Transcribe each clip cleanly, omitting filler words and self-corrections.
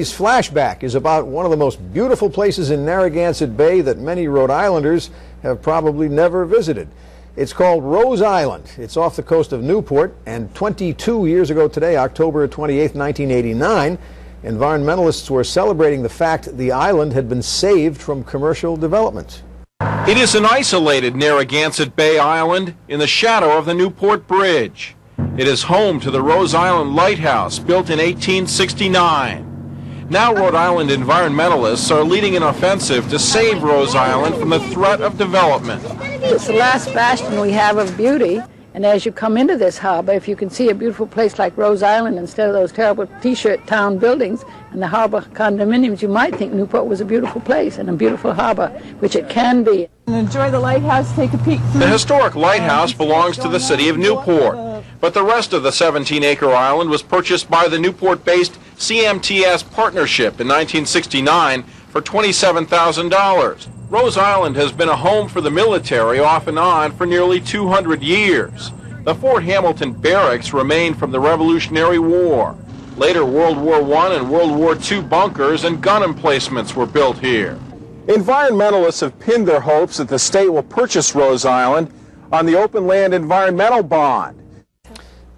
Flashback is about one of the most beautiful places in Narragansett Bay that many Rhode Islanders have probably never visited. It's called Rose Island. It's off the coast of Newport, and 22 years ago today, October 28, 1989, environmentalists were celebrating the fact the island had been saved from commercial development. It is an isolated Narragansett Bay island in the shadow of the Newport Bridge. It is home to the Rose Island Lighthouse, built in 1869. Now Rhode Island environmentalists are leading an offensive to save Rose Island from the threat of development. It's the last bastion we have of beauty, and as you come into this harbor, if you can see a beautiful place like Rose Island instead of those terrible t-shirt town buildings and the harbor condominiums, you might think Newport was a beautiful place and a beautiful harbor, which it can be. And enjoy the lighthouse, take a peek. The historic lighthouse belongs to the city of Newport, but the rest of the 17-acre island was purchased by the Newport-based CMTS partnership in 1969 for $27,000. Rose Island has been a home for the military off and on for nearly 200 years. The Fort Hamilton barracks remained from the Revolutionary War. Later, World War I and World War II bunkers and gun emplacements were built here. Environmentalists have pinned their hopes that the state will purchase Rose Island on the Open Land Environmental Bond.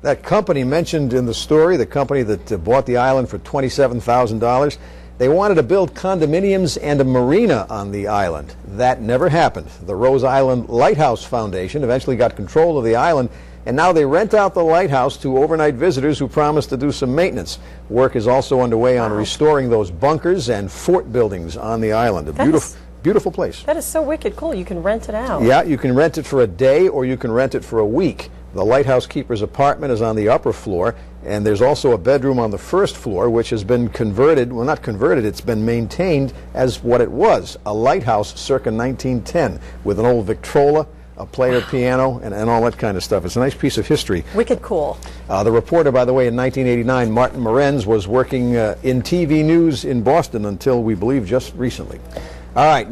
That company mentioned in the story, the company that bought the island for $27,000, they wanted to build condominiums and a marina on the island. That never happened. The Rose Island Lighthouse Foundation eventually got control of the island, and now they rent out the lighthouse to overnight visitors who promise to do some maintenance. Work is also underway on restoring those bunkers and fort buildings on the island. A beautiful place. That is so wicked cool. You can rent it out. Yeah, you can rent it for a day or you can rent it for a week. The lighthouse keeper's apartment is on the upper floor, and there's also a bedroom on the first floor, which has been converted, well, not converted, it's been maintained as what it was, a lighthouse circa 1910, with an old Victrola, a player piano, and all that kind of stuff. It's a nice piece of history. Wicked cool. The reporter, by the way, in 1989, Martin Morenz, was working in TV news in Boston until, we believe, just recently. All right.